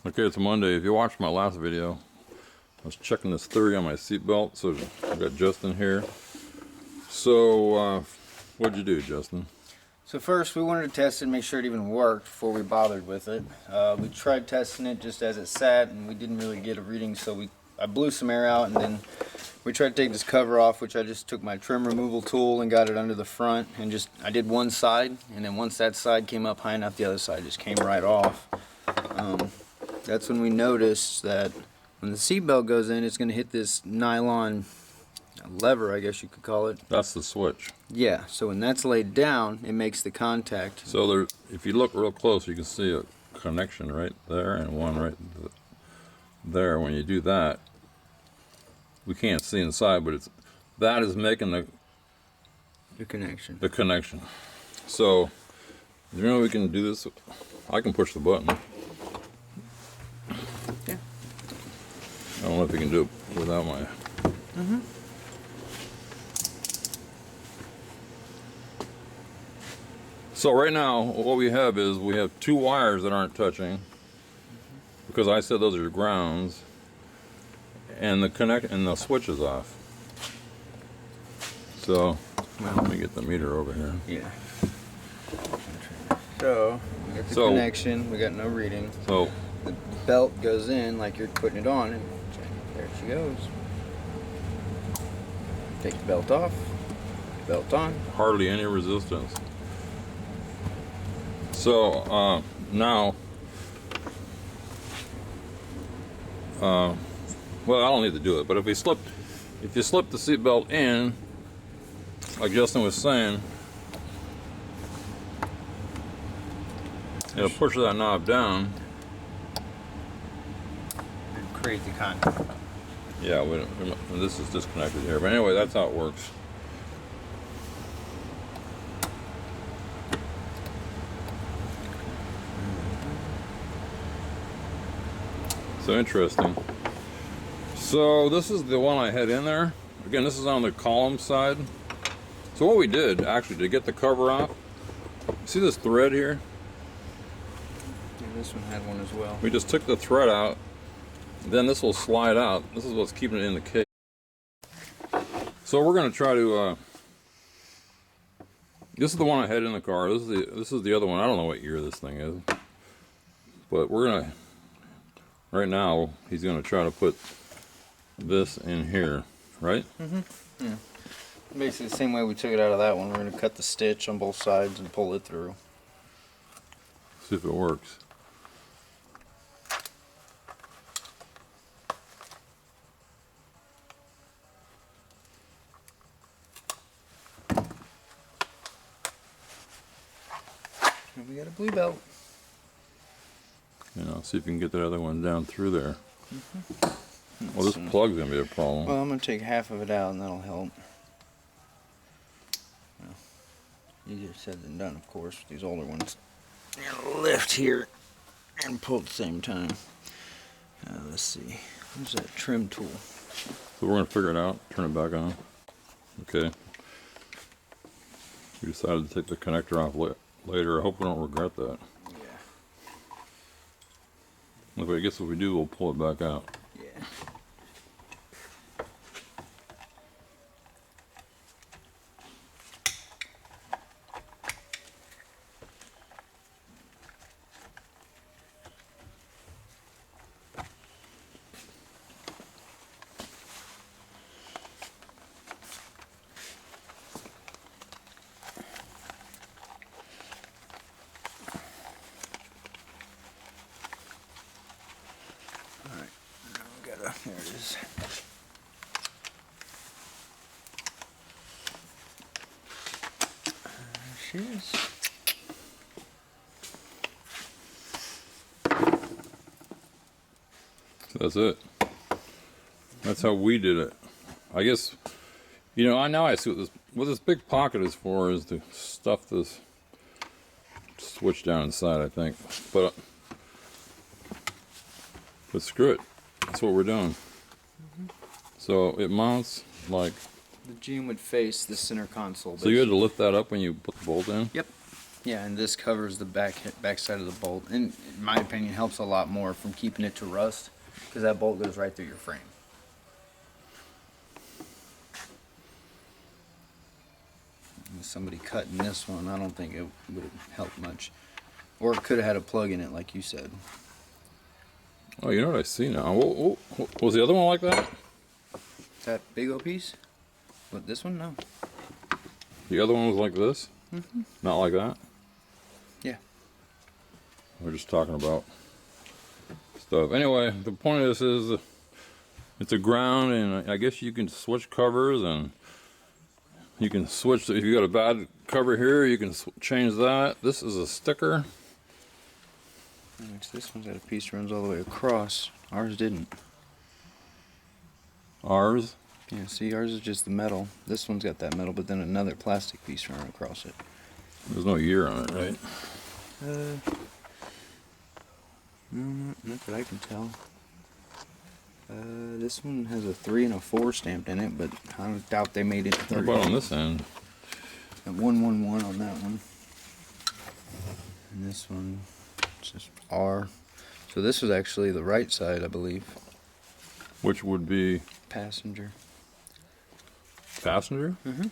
Okay, it's Monday. If you watched my last video, I was checking this theory on my seatbelt. So I got Justin here. So what'd you do, Justin? So first we wanted to test it and make sure it even worked before we bothered with it. We tried testing it just as it sat and we didn't really get a reading, so I blew some air out and then we tried to take this cover off, which I just took my trim removal tool and got it under the front and I did one side, and then once that side came up high enough, the other side just came right off. That's when we noticed that when the seatbelt goes in, it's going to hit this nylon lever, I guess you could call it. That's the switch. Yeah, so when that's laid down, it makes the contact. So there, if you look real close, you can see a connection right there and one right there. When you do that, we can't see inside, but that is making the connection. The connection. So you know we can do this. I can push the button. Yeah. I don't know if you can do it without my. So right now, what we have is we have two wires that aren't touching, because I said those are grounds, and the switch is off. So let me get the meter over here. Yeah. So we got the connection. We got no reading. So the belt goes in like you're putting it on, and there she goes. Take the belt off. Belt on. Hardly any resistance. So now, well, I don't need to do it. But if you slip the seatbelt in, like Justin was saying, it'll push that knob down And create the contact. Yeah, this is disconnected here. But anyway, that's how it works. So interesting. So this is the one I had in there. Again, this is on the column side. So what we did, actually, to get the cover off, see this thread here? Yeah, this one had one as well. We just took the thread out. Then this will slide out. This is what's keeping it in the case. So we're going to try to. This is the one I had in the car. This is the other one. I don't know what year this thing is, but we're gonna. Right now, he's going to try to put this in here, right? Yeah. Basically the same way we took it out of that one. We're going to cut the stitch on both sides and pull it through. See if it works. And we got a blue belt. You know, see if you can get that other one down through there. Well, this plug's going to be a problem. Well, I'm going to take half of it out and that'll help. Well, easier said than done, of course, with these older ones. And lift here and pull at the same time. Let's see. Where's that trim tool? So we're going to figure it out, turn it back on. Okay. We decided to take the connector off later. I hope we don't regret that. Yeah. I guess if we do, we'll pull it back out. Yeah. There it is. There she is. That's it. That's how we did it. I guess, you know, now I see what this big pocket is for, is to stuff this switch down inside, I think. But screw it. That's what we're doing. So it mounts like... The Gene would face the center console. So you had to lift that up when you put the bolt in? Yep. Yeah, and this covers the back side of the bolt, and in my opinion, helps a lot more from keeping it to rust, because that bolt goes right through your frame. And somebody cutting this one, I don't think it would have helped much, or it could have had a plug in it, like you said. Oh, you know what I see now? Was the other one like that? That big old piece? What, this one? No. The other one was like this? Mm-hmm. Not like that? Yeah. We're just talking about stuff. Anyway, the point of this is it's a ground, and I guess you can switch covers, and you can switch. If you got a bad cover here, you can change that. This is a sticker. This one's got a piece that runs all the way across. Ours didn't. Ours? Yeah, see, ours is just the metal. This one's got that metal, but then another plastic piece running across it. There's no year on it, right? No, not that I can tell. This one has a 3 and a 4 stamped in it, but I doubt they made it 30. What about on this end? And 111 on that one. And this one, it's just R. So this was actually the right side, I believe. Which would be Passenger. passenger? Mm-hmm.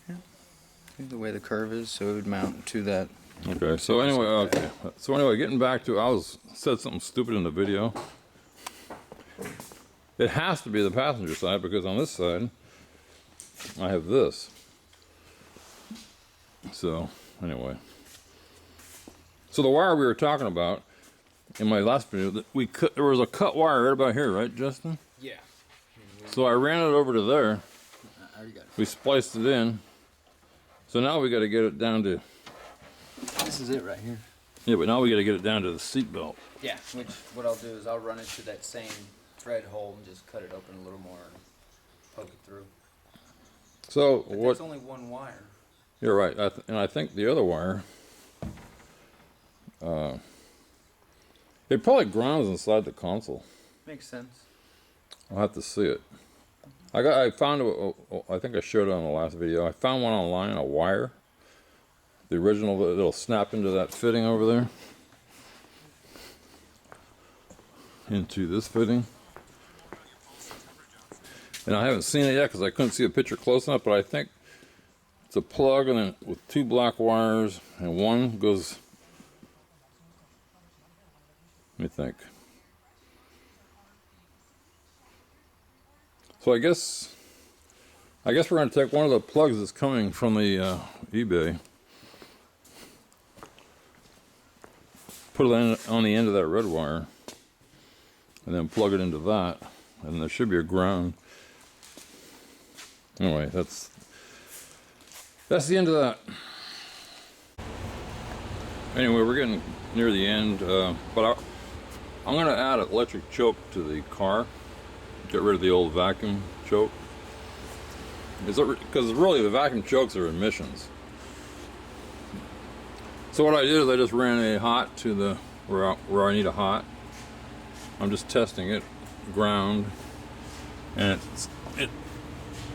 Yeah. I think the way the curve is, so it would mount to that. Okay, so anyway, getting back to, said something stupid in the video. It has to be the passenger side, because on this side, I have this. So, anyway. So the wire we were talking about in my last video, there was a cut wire right about here, right, Justin? Yeah. So I ran it over to there. I already got it. We spliced it in. So now we got to get it down to, This is it right here. yeah, but now we got to get it down to the seat belt. Yeah, which what I'll do is I'll run it to that same thread hole and just cut it open a little more and poke it through. So But what? there's only one wire. You're right, and I think the other wire, it probably grounds inside the console. Makes sense. I'll have to see it. I found I think I showed it on the last video. I found one online, a wire. The original that'll snap into that fitting over there. Into this fitting. And I haven't seen it yet because I couldn't see a picture close enough, but I think it's a plug and then with 2 black wires, and one goes, let me think. So I guess we're going to take one of the plugs that's coming from the eBay, put it on the end of that red wire, and then plug it into that, and there should be a ground. Anyway, that's the end of that. Anyway, we're getting near the end, but I'm going to add an electric choke to the car. Get rid of the old vacuum choke. Because really the vacuum chokes are emissions. So what I did is I just ran a hot to the where I need a hot. I'm just testing it, ground, and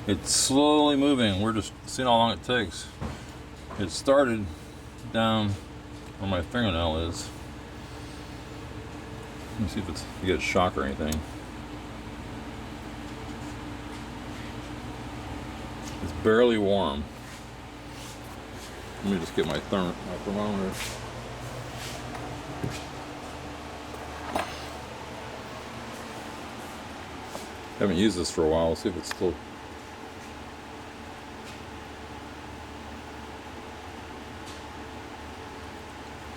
it's slowly moving. We're just seeing how long it takes. It started down where my fingernail is. Let me see if you get a shock or anything. It's barely warm. Let me just get my thermometer. Haven't used this for a while. Let's see if it's still.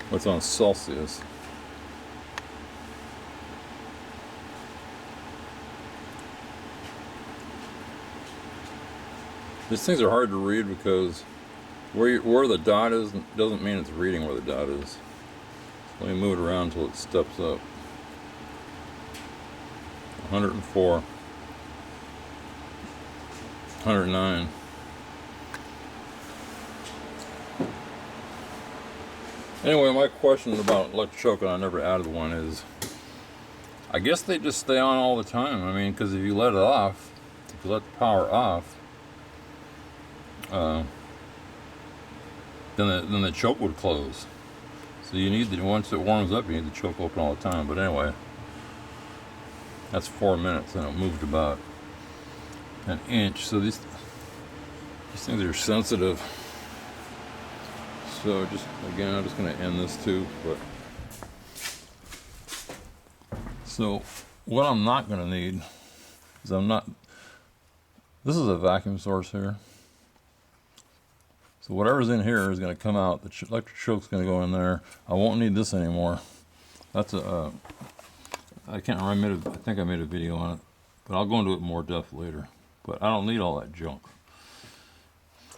What's on Celsius? These things are hard to read because where the dot is doesn't mean it's reading where the dot is. Let me move it around until it steps up. 104. 109. Anyway, my question about electric choke, and I never added one, is I guess they just stay on all the time. I mean, because if you let it off, if you let the power off, then the choke would close. So you need once it warms up, you need the choke open all the time. But anyway, that's 4 minutes, and it moved about an inch. So these things are sensitive. So just again, I'm just going to end this too. But so what I'm not going to need is this is a vacuum source here. So whatever's in here is going to come out. The electric choke's going to go in there. I won't need this anymore. That's I can't remember. I think I made a video on it, but I'll go into it more depth later. But I don't need all that junk.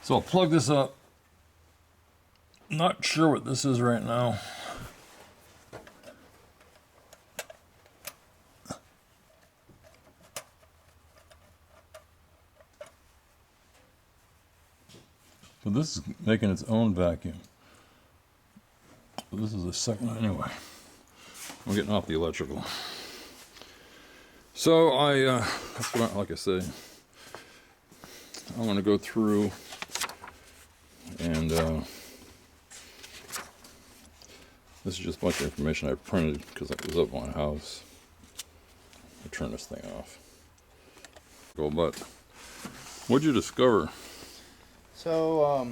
So I'll plug this up. Not sure what this is right now. So this is making its own vacuum. So this is a second, anyway. I'm getting off the electrical. So that's what like I say, I want to go through and this is just a bunch of information I printed because it was up my house. I'll turn this thing off. Go, but what'd you discover? So,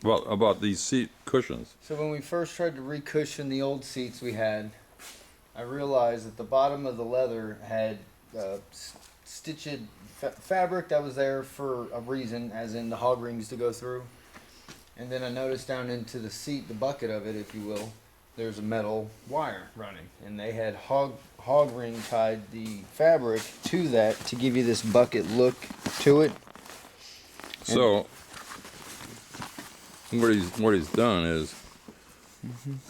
About these seat cushions. So when we first tried to recushion the old seats we had, I realized that the bottom of the leather had stitched fabric that was there for a reason, as in the hog rings to go through. And then I noticed down into the seat, the bucket of it, if you will, there's a metal wire running. And they had hog ring tied the fabric to that to give you this bucket look to it. So what he's done is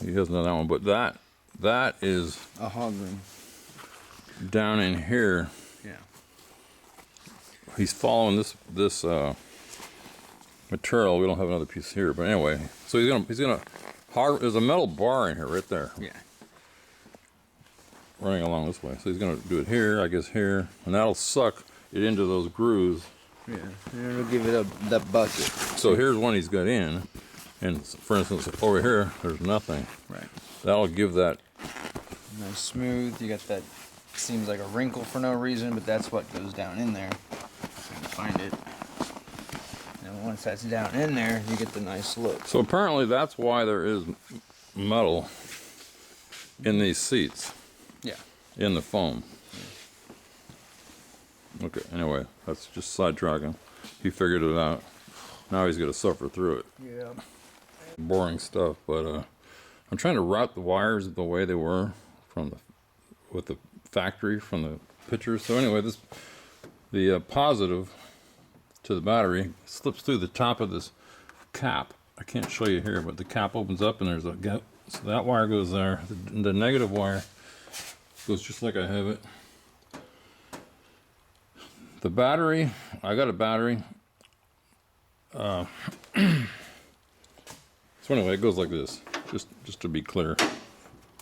he has another one, but that is A hog ring. down in here. Yeah. He's following this material. We don't have another piece here, but anyway. So he's gonna there's a metal bar in here right there. Yeah. Running along this way. So he's gonna do it here, I guess here, and that'll suck it into those grooves. Yeah. And it'll give it that bucket. So here's one he's got in, and for instance, over here, there's nothing. Right. That'll give that. Nice smooth. You got that. Seems like a wrinkle for no reason, but that's what goes down in there. Find it. And once that's down in there, you get the nice look. So apparently that's why there is metal in these seats. Yeah. In the foam. Okay, anyway, that's just sidetracking. He figured it out. Now he's going to suffer through it. Yeah. Boring stuff, but I'm trying to route the wires the way they were with the factory from the pictures. So anyway, the positive to the battery slips through the top of this cap. I can't show you here, but the cap opens up and there's a gap. So that wire goes there. The negative wire goes just like I have it. The battery, I got a battery. So anyway, it goes like this, just to be clear.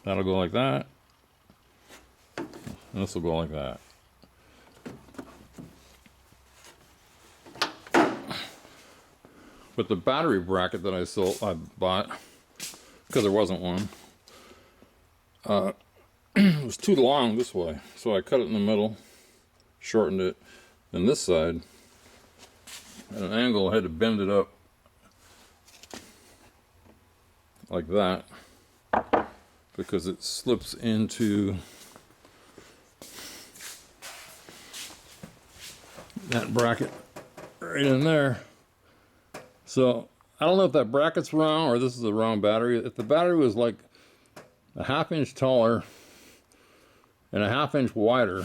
That'll go like that, and this will go like that. But the battery bracket that I bought, because there wasn't one, it was too long this way, so I cut it in the middle, shortened it, and this side, at an angle, I had to bend it up like that because it slips into that bracket right in there. So I don't know if that bracket's wrong or this is the wrong battery. If the battery was like a ½ inch taller and a ½ inch wider,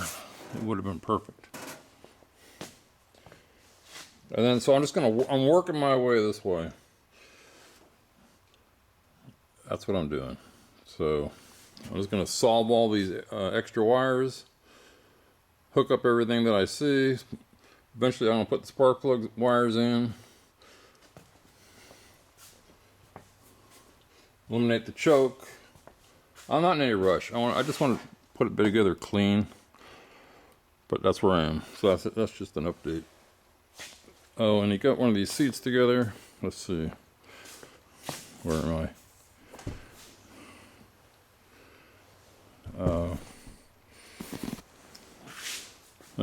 it would have been perfect. And then, so I'm working my way this way. That's what I'm doing. So I'm just gonna solve all these extra wires, hook up everything that I see. Eventually I'm gonna put the spark plug wires in, eliminate the choke. I'm not in any rush. I just want to put it together clean, but that's where I am. So that's just an update. Oh, and he got one of these seats together. Let's see. Where am I? Well,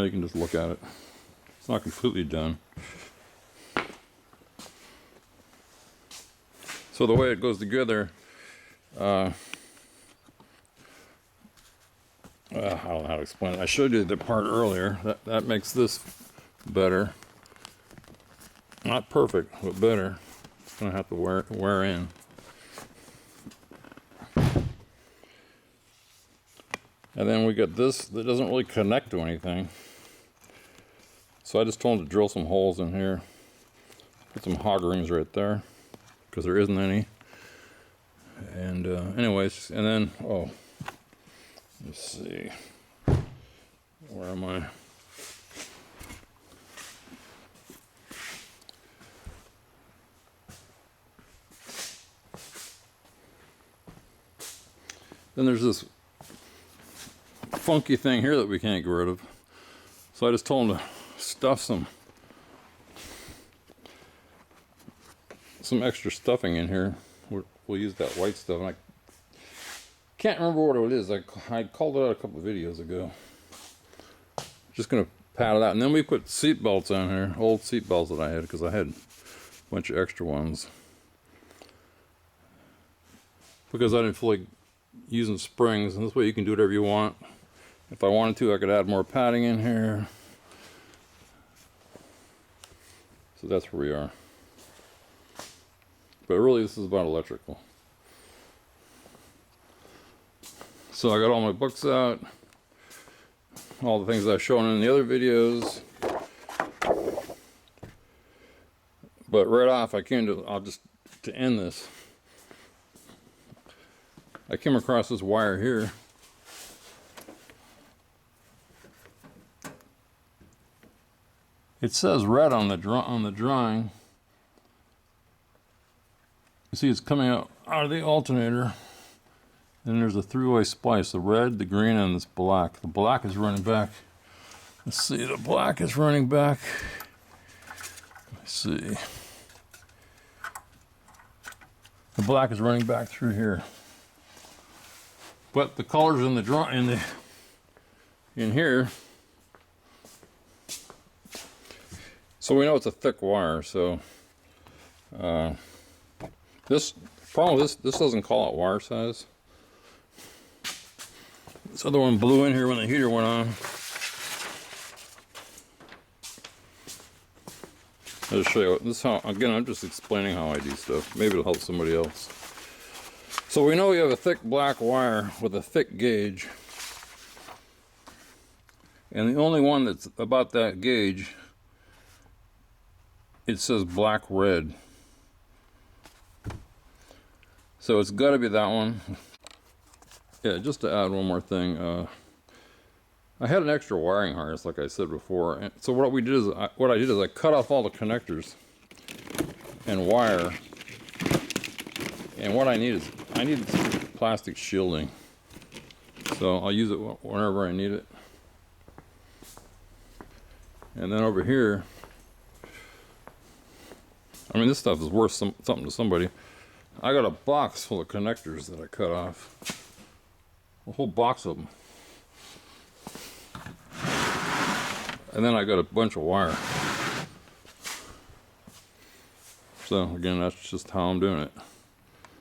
you can just look at it. It's not completely done. So the way it goes together, I don't know how to explain it. I showed you the part earlier. That makes this better. Not perfect, but better. It's gonna have to wear in. And then we got this that doesn't really connect to anything. So I just told him to drill some holes in here. Put some hog rings right there, because there isn't any. And anyways, and then, oh, let's see. Where am I? Then there's this funky thing here that we can't get rid of. So I just told him to stuff some extra stuffing in here. We'll use that white stuff. And I can't remember what it is. I called it out a couple of videos ago. Just gonna pat it out, and then we put seat belts on here, old seat belts that I had, because I had a bunch of extra ones. Because I didn't feel like using springs, and this way you can do whatever you want. If I wanted to, I could add more padding in here. So that's where we are. But really, this is about electrical. So I got all my books out, all the things I've shown in the other videos. But right off, to end this, I came across this wire here. It says red on the drawing. You see it's coming out of the alternator. Then there's a three-way splice, the red, the green, and this black. The black is running back. Let's see, the black is running back. Let's see. The black is running back through here. But the colors in the in here. So we know it's a thick wire, so this problem with this doesn't call out wire size. This other one blew in here when the heater went on. I'll just show you this is how, again, I'm just explaining how I do stuff. Maybe it'll help somebody else. So we know we have a thick black wire with a thick gauge. And the only one that's about that gauge, it says black red. So it's got to be that one. Yeah, just to add one more thing, I had an extra wiring harness, like I said before. And so what I did is I cut off all the connectors and wire. And what I need plastic shielding. So I'll use it whenever I need it. And then over here, I mean, this stuff is worth something to somebody. I got a box full of connectors that I cut off. A whole box of them. And then I got a bunch of wire. So again, that's just how I'm doing it.